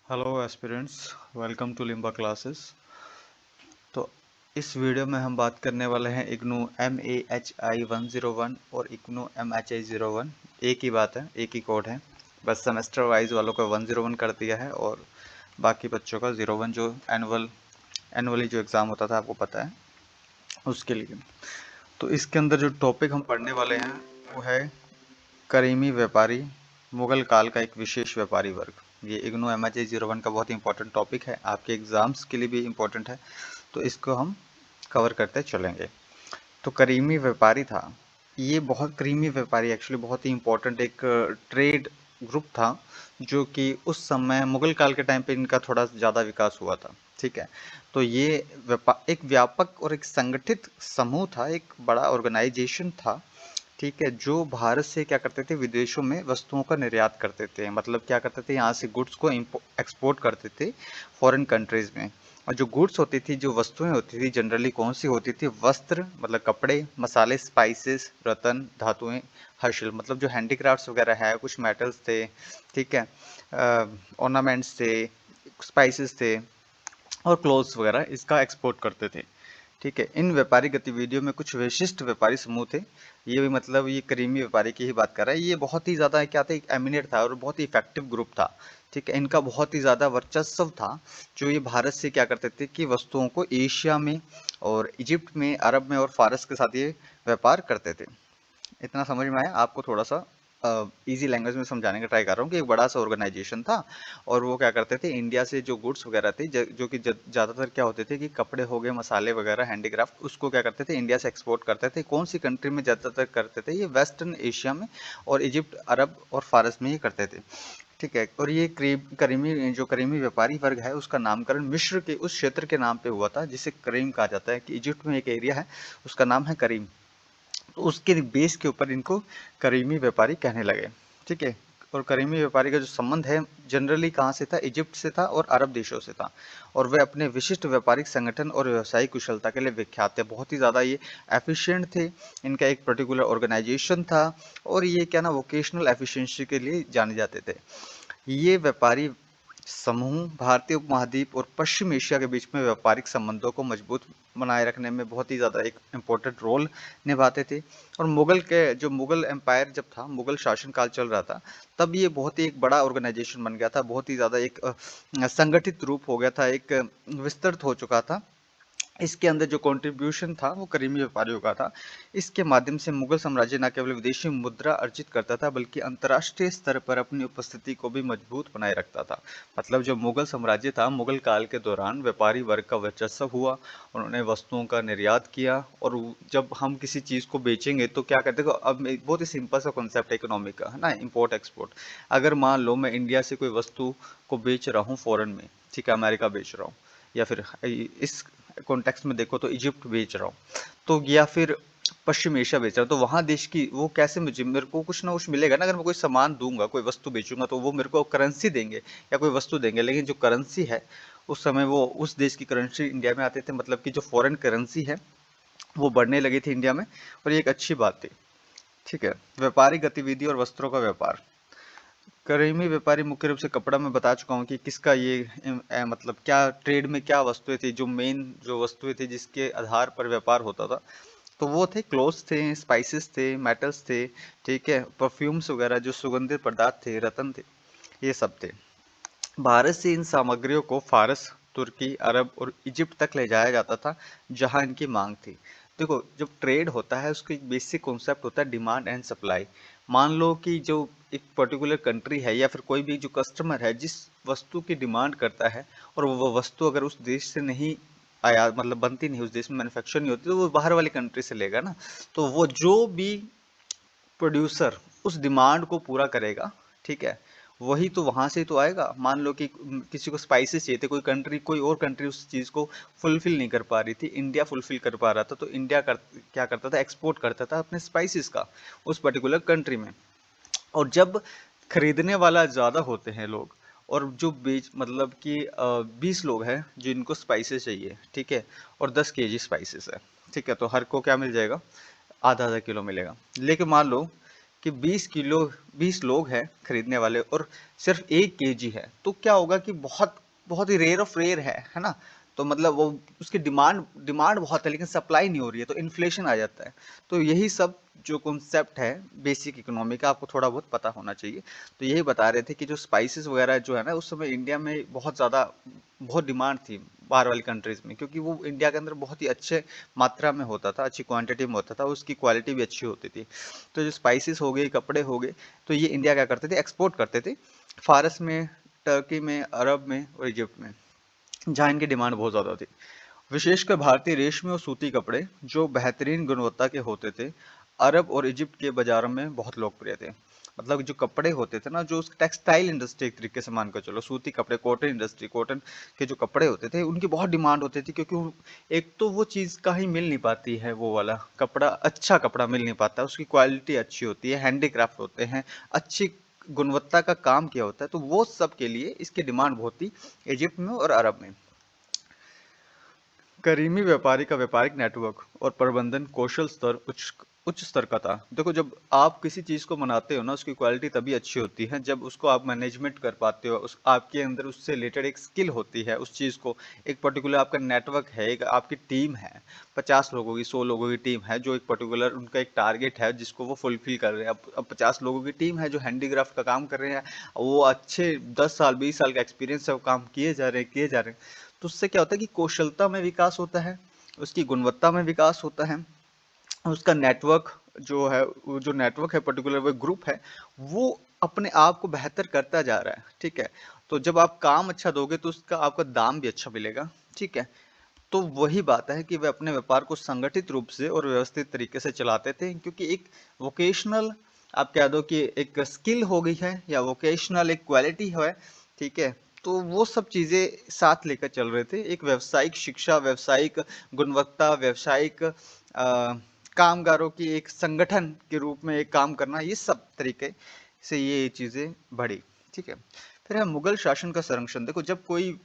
Hello aspirants, welcome to Limba classes. तो इस video में हम बात करने वाले हैं इग्नू MAHI 101 और इग्नू MHI 01। एक ही बात है, एक ही कोड है, बस सेमेस्टर वाइज वालों का 101 कर दिया है और बाकी बच्चों का 01 जो एनुअली जो एग्ज़ाम होता था आपको पता है उसके लिए। तो इसके अंदर जो टॉपिक हम पढ़ने वाले हैं वो है करीमी व्यापारी, मुगल काल का एक विशेष व्यापारी वर्ग। ये इग्नू MHI 01 का बहुत ही इंपॉर्टेंट टॉपिक है, आपके एग्जाम्स के लिए भी इम्पोर्टेंट है, तो इसको हम कवर करते चलेंगे। तो करीमी व्यापारी था, ये बहुत करीमी व्यापारी एक्चुअली बहुत ही इंपॉर्टेंट एक ट्रेड ग्रुप था, जो कि उस समय मुगल काल के टाइम पे इनका थोड़ा ज़्यादा विकास हुआ था। ठीक है, तो ये एक व्यापक और एक संगठित समूह था, एक बड़ा ऑर्गेनाइजेशन था। ठीक है, जो भारत से क्या करते थे, विदेशों में वस्तुओं का निर्यात करते थे। मतलब क्या करते थे, यहाँ से गुड्स को एक्सपोर्ट करते थे फॉरेन कंट्रीज में। और जो गुड्स होती थी, जो वस्तुएं होती थी, जनरली कौन सी होती थी, वस्त्र मतलब कपड़े, मसाले, स्पाइसेस, रत्न, धातुएं, हर्षल मतलब जो हैंडीक्राफ्ट्स वगैरह है, कुछ मेटल्स थे, ठीक है, ऑर्नामेंट्स थे, स्पाइसेस थे और क्लोथ्स वगैरह इसका एक्सपोर्ट करते थे। ठीक है, इन व्यापारिक गतिविधियों में कुछ विशिष्ट व्यापारी समूह थे। ये भी मतलब ये करीमी व्यापारी की ही बात कर रहा है। ये बहुत ही ज़्यादा क्या था, एक एमिनेट था और बहुत ही इफेक्टिव ग्रुप था। ठीक है, इनका बहुत ही ज़्यादा वर्चस्व था, जो ये भारत से क्या करते थे कि वस्तुओं को एशिया में और इजिप्ट में, अरब में और फारस के साथ ये व्यापार करते थे। इतना समझ में आया आपको? थोड़ा सा इजी लैंग्वेज में समझाने का ट्राई कर रहा हूँ कि एक बड़ा सा ऑर्गेनाइजेशन था और वो क्या करते थे, इंडिया से जो गुड्स वगैरह थे, जो कि ज़्यादातर क्या होते थे कि कपड़े हो गए, मसाले वगैरह, हैंडीक्राफ्ट, उसको क्या करते थे, इंडिया से एक्सपोर्ट करते थे। कौन सी कंट्री में ज़्यादातर करते थे? ये वेस्टर्न एशिया में और इजिप्ट, अरब और फारस में ये करते थे। ठीक है, और ये करीमी जो करीमी व्यापारी वर्ग है, उसका नामकरण मिस्र के उस क्षेत्र के नाम पे हुआ था जिसे करीम कहा जाता है। कि इजिप्ट में एक एरिया है, उसका नाम है करीम। तो उसके बेस के ऊपर इनको करीमी व्यापारी कहने लगे। ठीक है, और करीमी व्यापारी का जो संबंध है जनरली कहाँ से था, इजिप्ट से था और अरब देशों से था। और वे अपने विशिष्ट व्यापारिक संगठन और व्यवसायिक कुशलता के लिए विख्यात थे। बहुत ही ज़्यादा ये एफिशिएंट थे, इनका एक पर्टिकुलर ऑर्गेनाइजेशन था और ये क्या ना, वोकेशनल एफिशिएंसी के लिए जाने जाते थे। ये व्यापारी समूह भारतीय उपमहाद्वीप और पश्चिम एशिया के बीच में व्यापारिक संबंधों को मजबूत बनाए रखने में बहुत ही ज़्यादा एक इम्पोर्टेंट रोल निभाते थे। और मुगल एम्पायर जब था, मुगल शासन काल चल रहा था, तब ये बहुत ही एक बड़ा ऑर्गेनाइजेशन बन गया था, बहुत ही ज़्यादा एक संगठित रूप हो गया था, एक विस्तृत हो चुका था। इसके अंदर जो कंट्रीब्यूशन था वो करीमी व्यापारियों का था। इसके माध्यम से मुगल साम्राज्य न केवल विदेशी मुद्रा अर्जित करता था, बल्कि अंतर्राष्ट्रीय स्तर पर अपनी उपस्थिति को भी मजबूत बनाए रखता था। मतलब जो मुगल साम्राज्य था, मुगल काल के दौरान व्यापारी वर्ग का वर्चस्व हुआ, उन्होंने वस्तुओं का निर्यात किया। और जब हम किसी चीज़ को बेचेंगे तो क्या कहते हैं, अब एक बहुत ही सिंपल सा कॉन्सेप्ट है इकोनॉमिक का, है ना, इम्पोर्ट एक्सपोर्ट। अगर मान लो मैं इंडिया से कोई वस्तु को बेच रहा हूँ फॉरेन में, ठीक है, अमेरिका बेच रहा हूँ, या फिर इस कॉन्टेक्स्ट में देखो तो इजिप्ट बेच रहा हूँ, तो या फिर पश्चिम एशिया बेच रहा हूँ, तो वहाँ देश की वो कैसे, मुझे मेरे को कुछ ना कुछ मिलेगा ना। अगर मैं कोई सामान दूंगा, कोई वस्तु बेचूंगा, तो वो मेरे को करेंसी देंगे या कोई वस्तु देंगे। लेकिन जो करेंसी है, उस समय वो उस देश की करेंसी इंडिया में आते थे, मतलब कि जो फॉरेन करेंसी है वो बढ़ने लगी थी इंडिया में, और ये एक अच्छी बात थी। ठीक है, व्यापारिक गतिविधि और वस्त्रों का व्यापार। करीमी व्यापारी मुख्य रूप से कपड़ा में बता चुका हूँ कि किसका ये मतलब क्या ट्रेड में क्या वस्तुएं थी, जो मेन जो वस्तुएं थी जिसके आधार पर व्यापार होता था, तो वो थे क्लोथ्स थे, स्पाइसेस थे, मेटल्स थे, ठीक है, परफ्यूम्स वगैरह, जो सुगंधित पदार्थ थे, रत्न थे, ये सब थे। भारत से इन सामग्रियों को फारस, तुर्की, अरब और इजिप्ट तक ले जाया जाता था, जहां इनकी मांग थी। देखो, जब ट्रेड होता है उसका एक बेसिक कॉन्सेप्ट होता है डिमांड एंड सप्लाई। मान लो कि जो एक पर्टिकुलर कंट्री है या फिर कोई भी जो कस्टमर है, जिस वस्तु की डिमांड करता है, और वो वस्तु अगर उस देश से नहीं आया, मतलब बनती नहीं, उस देश में मैन्युफैक्चर नहीं होती, तो वो बाहर वाली कंट्री से लेगा ना। तो वो जो भी प्रोड्यूसर उस डिमांड को पूरा करेगा, ठीक है, वही तो वहां से तो आएगा। मान लो कि किसी को स्पाइसेस चाहिए थे, कोई और कंट्री उस चीज को फुलफिल नहीं कर पा रही थी, इंडिया फुलफिल कर पा रहा था, तो इंडिया क्या करता था, एक्सपोर्ट करता था अपने स्पाइसेस का उस पर्टिकुलर कंट्री में। और जब खरीदने वाला ज्यादा होते हैं लोग, और जो बेच मतलब कि 20 लोग हैं जो इनको स्पाइसेस चाहिए, ठीक है, और 10 kg स्पाइसेस है, ठीक है, तो हर को क्या मिल जाएगा, आधा आधा किलो मिलेगा। लेकिन मान लो कि 20 लोग हैं खरीदने वाले और सिर्फ 1 kg है, तो क्या होगा कि बहुत बहुत ही रेयर ऑफ रेयर है ना। तो मतलब वो उसकी डिमांड डिमांड बहुत है लेकिन सप्लाई नहीं हो रही है, तो इन्फ्लेशन आ जाता है। तो यही सब जो कॉन्सेप्ट है बेसिक इकोनॉमी का, आपको थोड़ा बहुत पता होना चाहिए। तो यही बता रहे थे कि जो स्पाइसेस वगैरह जो है ना, उस समय इंडिया में बहुत डिमांड थी बाहर वाली कंट्रीज में, क्योंकि वो इंडिया के अंदर बहुत ही अच्छे मात्रा में होता था, अच्छी क्वांटिटी में होता था, उसकी क्वालिटी भी अच्छी होती थी। तो जो स्पाइसेस हो गए, कपड़े हो गए, तो ये इंडिया क्या करते थे, एक्सपोर्ट करते थे फारस में, टर्की में, अरब में और इजिप्ट में, जहाँ इनकी डिमांड बहुत ज़्यादा थी। विशेषकर भारतीय रेशमी और सूती कपड़े जो बेहतरीन गुणवत्ता के होते थे, अरब और इजिप्ट के बाजारों में बहुत लोकप्रिय थे। मतलब जो कपड़े होते थे ना, जो टेक्सटाइल इंडस्ट्री एक तरीके से मानकर चलो, सूती कपड़े, कॉटन इंडस्ट्री, कॉटन के जो कपड़े होते थे उनकी बहुत डिमांड होती थी, क्योंकि एक तो वो चीज़ कहीं मिल नहीं पाती है, वो वाला कपड़ा, अच्छा कपड़ा मिल नहीं पाता, उसकी क्वालिटी अच्छी होती है, हैंडीक्राफ्ट होते हैं, अच्छी गुणवत्ता का काम किया होता है, तो वो सब के लिए इसकी डिमांड बहुत थी इजिप्ट में और अरब में। करीमी व्यापारी का व्यापारिक नेटवर्क और प्रबंधन कौशल स्तर उच्च उच्च स्तर का था। देखो, जब आप किसी चीज को बनाते हो ना, उसकी क्वालिटी तभी अच्छी होती है जब उसको आप मैनेजमेंट कर पाते हो, उस आपके अंदर उससे रिलेटेड एक स्किल होती है, उस चीज को एक पर्टिकुलर आपका नेटवर्क है, एक आपकी टीम है, 50 लोगों की, 100 लोगों की टीम है, जो एक पर्टिकुलर उनका एक टारगेट है जिसको वो फुलफिल कर रहे हैं। अब 50 लोगों की टीम है जो हैंडीक्राफ्ट का काम कर रहे हैं, वो अच्छे 10 साल 20 साल का एक्सपीरियंस है, वो काम किए जा रहे हैं। तो उससे क्या होता है कि कौशलता में विकास होता है, उसकी गुणवत्ता में विकास होता है, उसका नेटवर्क जो है, वो जो नेटवर्क है पर्टिकुलर, वो ग्रुप है, वो अपने आप को बेहतर करता जा रहा है। ठीक है, तो जब आप काम अच्छा दोगे तो उसका आपका दाम भी अच्छा मिलेगा। ठीक है, तो वही बात है कि वे अपने व्यापार को संगठित रूप से और व्यवस्थित तरीके से चलाते थे, क्योंकि एक वोकेशनल, आप कह दो कि एक स्किल हो गई है, या वोकेशनल एक क्वालिटी है। ठीक है, तो वो सब चीजें साथ लेकर चल रहे थे, एक व्यावसायिक शिक्षा, व्यावसायिक गुणवत्ता, व्यावसायिक कामगारों की एक संगठन के रूप में एक काम करना, ये सब तरीके से ये चीजें बढ़ी। ठीक है, फिर है मुगल शासन का संरक्षण। देखो, जब कोई,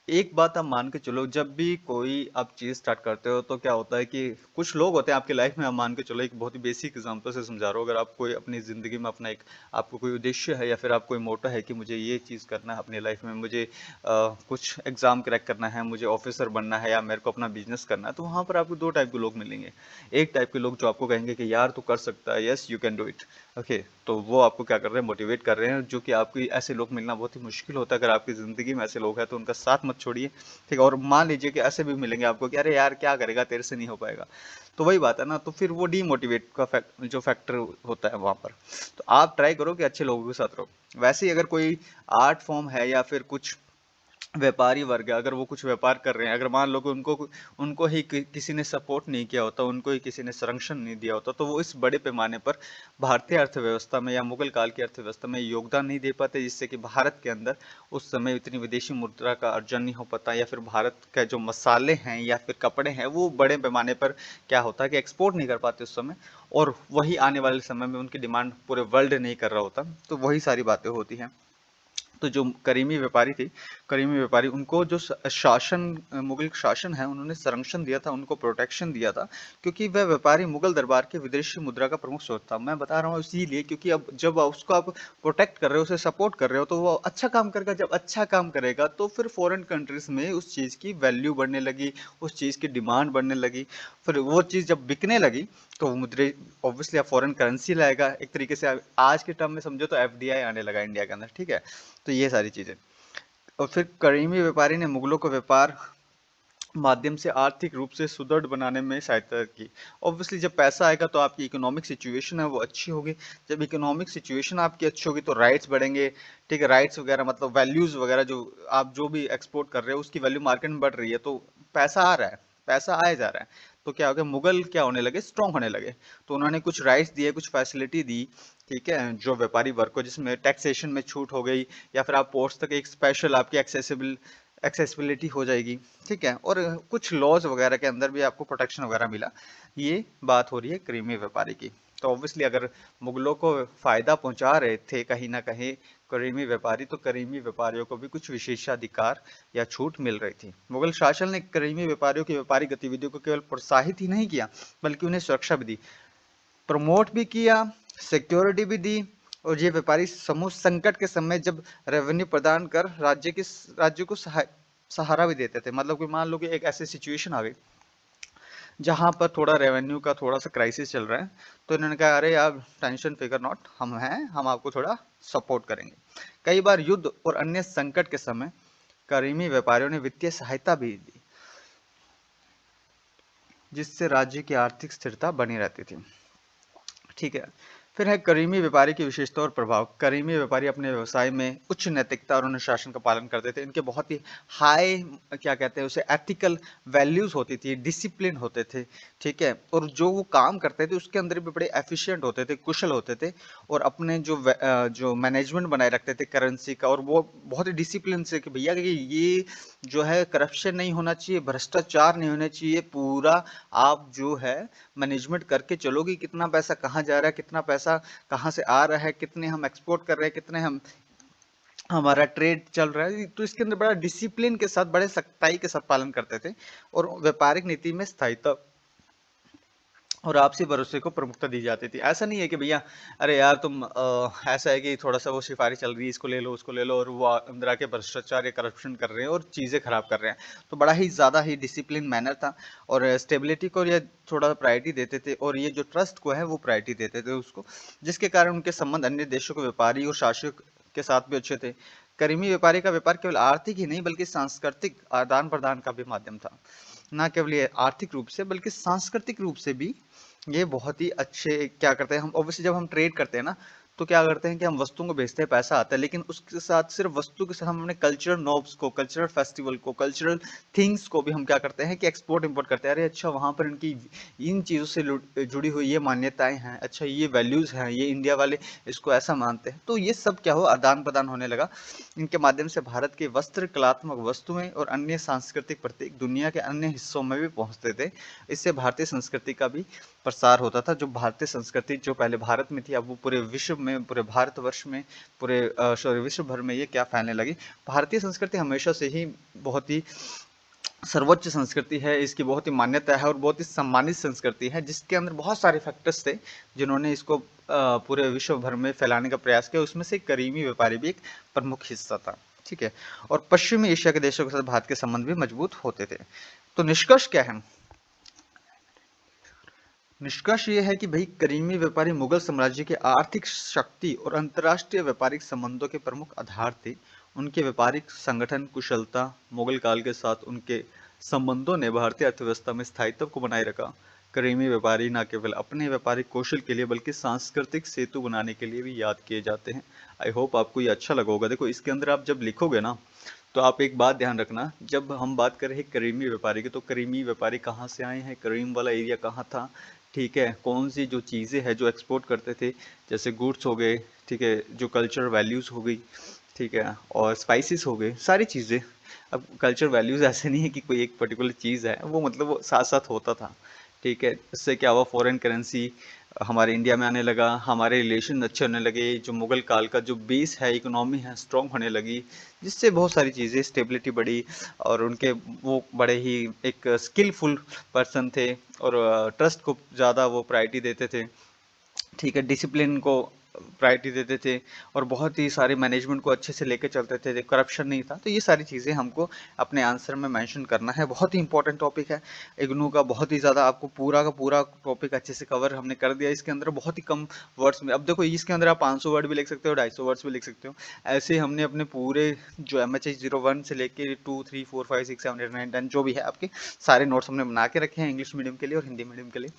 एक बात आप मान के चलो, जब भी कोई आप चीज स्टार्ट करते हो तो क्या होता है कि कुछ लोग होते हैं आपकी लाइफ में, आप मान के चलो, एक बहुत ही बेसिक एग्जांपल से समझा रहा हूँ, अगर आप कोई अपनी जिंदगी में अपना एक, आपको कोई उद्देश्य है या फिर आप कोई मोटो है कि मुझे ये चीज करना है अपनी लाइफ में, मुझे कुछ एग्जाम क्रैक करना है, मुझे ऑफिसर बनना है, या मेरे को अपना बिजनेस करना है, तो वहां पर आपको दो टाइप के लोग मिलेंगे। एक टाइप के लोग जो आपको कहेंगे कि यार तू कर सकता है, yes you can do it, okay, तो वो आपको क्या कर रहे हैं, मोटिवेट कर रहे हैं, जो कि आपकी ऐसे लोग मिलना बहुत ही मुश्किल होता है। अगर आपकी जिंदगी में ऐसे लोग हैं तो उनका साथ मत छोड़िए। ठीक है, और मान लीजिए कि ऐसे भी मिलेंगे आपको कि अरे यार क्या करेगा, तेरे से नहीं हो पाएगा, तो वही बात है ना, तो फिर वो डीमोटिवेट का जो फैक्टर होता है वहां पर। तो आप ट्राई करो कि अच्छे लोगों के साथ रहो। वैसे ही अगर कोई आर्ट फॉर्म है या फिर कुछ व्यापारी वर्ग है, अगर वो कुछ व्यापार कर रहे हैं, अगर मान लो कि उनको उनको ही किसी ने सपोर्ट नहीं किया होता, उनको ही किसी ने संरक्षण नहीं दिया होता, तो वो इस बड़े पैमाने पर भारतीय अर्थव्यवस्था में या मुगल काल की अर्थव्यवस्था में योगदान नहीं दे पाते, जिससे कि भारत के अंदर उस समय इतनी विदेशी मुद्रा का अर्जन नहीं हो पाता, या फिर भारत का जो मसाले हैं या फिर कपड़े हैं वो बड़े पैमाने पर क्या होता है कि एक्सपोर्ट नहीं कर पाते उस समय, और वही आने वाले समय में उनकी डिमांड पूरे वर्ल्ड नहीं कर रहा होता। तो वही सारी बातें होती हैं। तो जो करीमी व्यापारी थे, करीमी व्यापारी, उनको जो शासन, मुगल शासन है, उन्होंने संरक्षण दिया था, उनको प्रोटेक्शन दिया था, क्योंकि वह व्यापारी मुगल दरबार के विदेशी मुद्रा का प्रमुख स्रोत था। मैं बता रहा हूँ इसीलिए क्योंकि अब जब उसको आप प्रोटेक्ट कर रहे हो, उसे सपोर्ट कर रहे हो, तो वो अच्छा काम करेगा। जब अच्छा काम करेगा तो फिर फॉरेन कंट्रीज में उस चीज की वैल्यू बढ़ने लगी, उस चीज की डिमांड बढ़ने लगी, फिर वो चीज जब बिकने लगी तो मुद्रे, ऑब्वियसली आप फॉरेन करेंसी लाएगा, एक तरीके से आज के टर्म में समझो तो एफडीआई आने लगा इंडिया के अंदर। ठीक है, तो ये सारी चीजें। और फिर करीमी व्यापारी ने मुगलों को व्यापार माध्यम से आर्थिक रूप से सुदृढ़ बनाने में सहायता की। ऑब्वियसली जब पैसा आएगा तो आपकी इकोनॉमिक सिचुएशन है वो अच्छी होगी। जब इकोनॉमिक सिचुएशन आपकी अच्छी होगी तो राइट्स बढ़ेंगे। ठीक है, राइट्स वगैरह मतलब वैल्यूज वगैरह, जो आप जो भी एक्सपोर्ट कर रहे हो उसकी वैल्यू मार्केट में बढ़ रही है, तो पैसा आ रहा है, पैसा आया जा रहा है। तो क्या हो गया, मुगल क्या होने लगे, स्ट्रांग होने लगे। तो उन्होंने कुछ राइट्स दिए, कुछ फैसिलिटी दी। ठीक है, जो व्यापारी वर्ग को, जिसमें टैक्सेशन में छूट हो गई, या फिर आप पोर्ट्स तक एक स्पेशल आपकी एक्सेसिबिलिटी हो जाएगी। ठीक है, और कुछ लॉज वगैरह के अंदर भी आपको प्रोटेक्शन वगैरह मिला। ये बात हो रही है क्रीमी व्यापारी की। तो ऑब्वियसली अगर मुगलों को फायदा पहुंचा रहे थे कहीं ना कहीं करीमी व्यापारी, तो करीमी व्यापारियों को भी कुछ विशेषाधिकार या छूट मिल रही थी। मुगल शासन ने करीमी व्यापारियों की व्यापारिक गतिविधियों को केवल प्रोत्साहित ही नहीं किया, बल्कि उन्हें सुरक्षा भी दी, प्रमोट भी किया, सिक्योरिटी भी दी, और ये व्यापारी समूह संकट के समय जब रेवेन्यू प्रदान कर राज्य को सहारा भी देते थे। मतलब कि मान लो कि एक ऐसी सिचुएशन आ गई जहां पर थोड़ा रेवेन्यू का थोड़ा सा क्राइसिस चल रहा है, तो इन्होंने कहा अरे यार टेंशन फिकर नॉट, हम हैं, हम आपको थोड़ा सपोर्ट करेंगे। कई बार युद्ध और अन्य संकट के समय करीमी व्यापारियों ने वित्तीय सहायता भी दी, जिससे राज्य की आर्थिक स्थिरता बनी रहती थी। ठीक है। फिर है करीमी व्यापारी की विशेषता और प्रभाव। करीमी व्यापारी अपने व्यवसाय में उच्च नैतिकता और अनुशासन का पालन करते थे। इनके बहुत ही हाई, क्या कहते हैं उसे, एथिकल वैल्यूज होती थी, डिसिप्लिन होते थे। ठीक है। और जो वो काम करते थे उसके अंदर भी बड़े एफिशिएंट होते थे, कुशल होते थे, और अपने जो मैनेजमेंट बनाए रखते थे करेंसी का, और वो बहुत ही डिसिप्लिन से कि भैया कि ये जो है करप्शन नहीं होना चाहिए, भ्रष्टाचार नहीं होना चाहिए, पूरा आप जो है मैनेजमेंट करके चलोगे, कितना पैसा कहाँ जा रहा है, कितना पैसा कहाँ से आ रहा है, कितने हम एक्सपोर्ट कर रहे हैं, कितने हम हमारा ट्रेड चल रहा है। तो इसके अंदर बड़ा डिसिप्लिन के साथ, बड़े सख्ताई के साथ पालन करते थे, और व्यापारिक नीति में स्थायित्व और आपसी भरोसे को प्रमुखता दी जाती थी। ऐसा नहीं है कि भैया अरे यार तुम ऐसा है कि थोड़ा सा वो सिफारिश चल रही है, इसको ले लो उसको ले लो, और वो अंदर आके भ्रष्टाचार या करप्शन कर रहे हैं और चीज़ें खराब कर रहे हैं। तो बड़ा ही ज़्यादा ही डिसिप्लिन मैनर था, और स्टेबिलिटी को ये थोड़ा प्रायोरिटी देते थे, और ये जो ट्रस्ट को है वो प्रायोरिटी देते थे उसको, जिसके कारण उनके संबंध अन्य देशों के व्यापारी और शासक के साथ भी अच्छे थे। करीमी व्यापारी का व्यापार केवल आर्थिक ही नहीं बल्कि सांस्कृतिक आदान प्रदान का भी माध्यम था। ना केवल ये आर्थिक रूप से बल्कि सांस्कृतिक रूप से भी ये बहुत ही अच्छे, क्या करते हैं हम, ऑब्वियसली जब हम ट्रेड करते हैं ना, तो क्या करते हैं कि हम वस्तुओं को बेचते हैं, पैसा आता है, लेकिन उसके साथ सिर्फ वस्तु के साथ हम अपने कल्चरल नॉब्स को, कल्चरल फेस्टिवल को, कल्चरल थिंग्स को भी हम क्या करते हैं कि एक्सपोर्ट इंपोर्ट करते हैं। अरे अच्छा वहां पर इनकी इन चीजों से जुड़ी हुई ये मान्यताएं हैं, अच्छा ये वैल्यूज हैं, ये इंडिया वाले इसको ऐसा मानते हैं। तो ये सब क्या हो, आदान प्रदान होने लगा। इनके माध्यम से भारत के वस्त्र, कलात्मक वस्तुएं और अन्य सांस्कृतिक प्रतीक दुनिया के अन्य हिस्सों में भी पहुंचते थे। इससे भारतीय संस्कृति का भी प्रसार होता था। जो भारतीय संस्कृति जो पहले भारत में थी, अब वो पूरे विश्व में, पूरे भारतवर्ष में, पूरे सॉरी विश्व भर में ये क्या फैलने लगी। भारतीय संस्कृति हमेशा से ही बहुत ही सर्वोच्च संस्कृति है, इसकी बहुत ही मान्यता है, और बहुत ही सम्मानित संस्कृति है, जिसके अंदर बहुत सारे फैक्टर्स थे जिन्होंने इसको पूरे विश्व भर में फैलाने का प्रयास किया। उसमें से करीमी व्यापारी भी एक प्रमुख हिस्सा था। ठीक है। और पश्चिमी एशिया के देशों के साथ भारत के संबंध भी मजबूत होते थे। तो निष्कर्ष क्या है? निष्कर्ष ये है कि भाई करीमी व्यापारी मुगल साम्राज्य के आर्थिक शक्ति और अंतर्राष्ट्रीय व्यापारिक संबंधों के प्रमुख आधार थे। उनके व्यापारिक संगठन कुशलता, मुगल काल के साथ उनके संबंधों ने भारतीय अर्थव्यवस्था में स्थायित्व को बनाए रखा। करीमी व्यापारी न केवल अपने व्यापारिक कौशल के लिए बल्कि सांस्कृतिक सेतु बनाने के लिए भी याद किए जाते हैं। आई होप आपको ये अच्छा लगा होगा। देखो इसके अंदर आप जब लिखोगे ना, तो आप एक बात ध्यान रखना, जब हम बात कर रहे हैं करीमी व्यापारी की, तो करीमी व्यापारी कहाँ से आए हैं, करीम वाला एरिया कहाँ था, ठीक है, कौन सी जो चीज़ें हैं जो एक्सपोर्ट करते थे, जैसे गुड्स हो गए, ठीक है, जो कल्चर वैल्यूज़ हो गई, ठीक है, और स्पाइसेस हो गए, सारी चीज़ें। अब कल्चर वैल्यूज़ ऐसे नहीं है कि कोई एक पर्टिकुलर चीज़ है, वो मतलब वो साथ साथ होता था। ठीक है। इससे क्या हुआ, फॉरेन करेंसी हमारे इंडिया में आने लगा, हमारे रिलेशन अच्छे होने लगे, जो मुगल काल का जो बेस है, इकोनॉमी है, स्ट्रॉन्ग होने लगी, जिससे बहुत सारी चीज़ें स्टेबिलिटी बढ़ी। और उनके वो बड़े ही एक स्किलफुल पर्सन थे, और ट्रस्ट को ज़्यादा वो प्रायोरिटी देते थे। ठीक है। डिसिप्लिन को प्रायोरिटी देते थे, और बहुत ही सारे मैनेजमेंट को अच्छे से लेके चलते थे, करप्शन नहीं था। तो ये सारी चीज़ें हमको अपने आंसर में मेंशन करना है। बहुत ही इंपॉर्टेंट टॉपिक है इग्नू का, बहुत ही ज़्यादा आपको पूरा का पूरा टॉपिक अच्छे से कवर हमने कर दिया इसके अंदर, बहुत ही कम वर्ड्स में। अब देखो इसके अंदर आप 500 वर्ड भी लिख सकते हो, 250 वर्ड्स भी लिख सकते हो। ऐसे ही हमने अपने पूरे जो MHH01 से लेके 2, 3, 4, 5, 6, 7, 8, 9, 10 जो भी है आपके सारे नोट्स हमने बना के रखे हैं, इंग्लिश मीडियम के लिए और हिंदी मीडियम के लिए।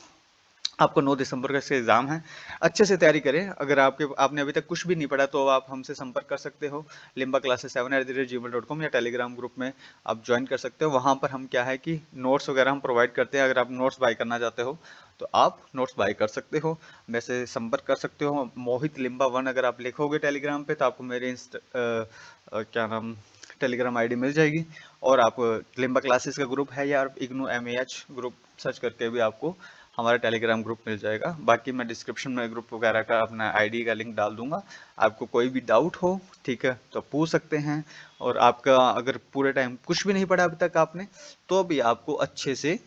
आपको 9 दिसंबर का इसका एग्जाम है, अच्छे से तैयारी करें। अगर आपने अभी तक कुछ भी नहीं पढ़ा तो आप हमसे संपर्क कर सकते हो, limbaclasses7@gmail.com, या टेलीग्राम ग्रुप में आप ज्वाइन कर सकते हो। वहाँ पर हम क्या है कि नोट्स वगैरह हम प्रोवाइड करते हैं। अगर आप नोट्स बाय करना चाहते हो तो आप नोट्स बाय कर सकते हो, वैसे संपर्क कर सकते हो। मोहित लिम्बा 1 अगर आप लिखोगे टेलीग्राम पे तो आपको मेरे क्या नाम टेलीग्राम आईडी मिल जाएगी। और आप लिम्बा क्लासेस का ग्रुप है, या इग्नू MAH ग्रुप सर्च करके भी आपको हमारा टेलीग्राम ग्रुप मिल जाएगा। बाकी मैं डिस्क्रिप्शन में ग्रुप वगैरह का अपना आईडी का लिंक डाल दूंगा। आपको कोई भी डाउट हो, ठीक है, तो पूछ सकते हैं। और आपका अगर पूरे टाइम कुछ भी नहीं पढ़ा अभी तक आपने, तो भी आपको अच्छे से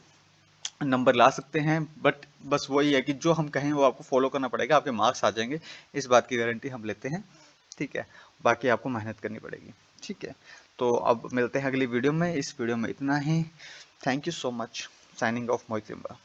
नंबर ला सकते हैं, बट बस वही है कि जो हम कहें वो आपको फॉलो करना पड़ेगा, आपके मार्क्स आ जाएंगे, इस बात की गारंटी हम लेते हैं। ठीक है, बाकी आपको मेहनत करनी पड़ेगी। ठीक है, तो अब मिलते हैं अगली वीडियो में। इस वीडियो में इतना ही। Thank you so much. Signing off Mohit Limba.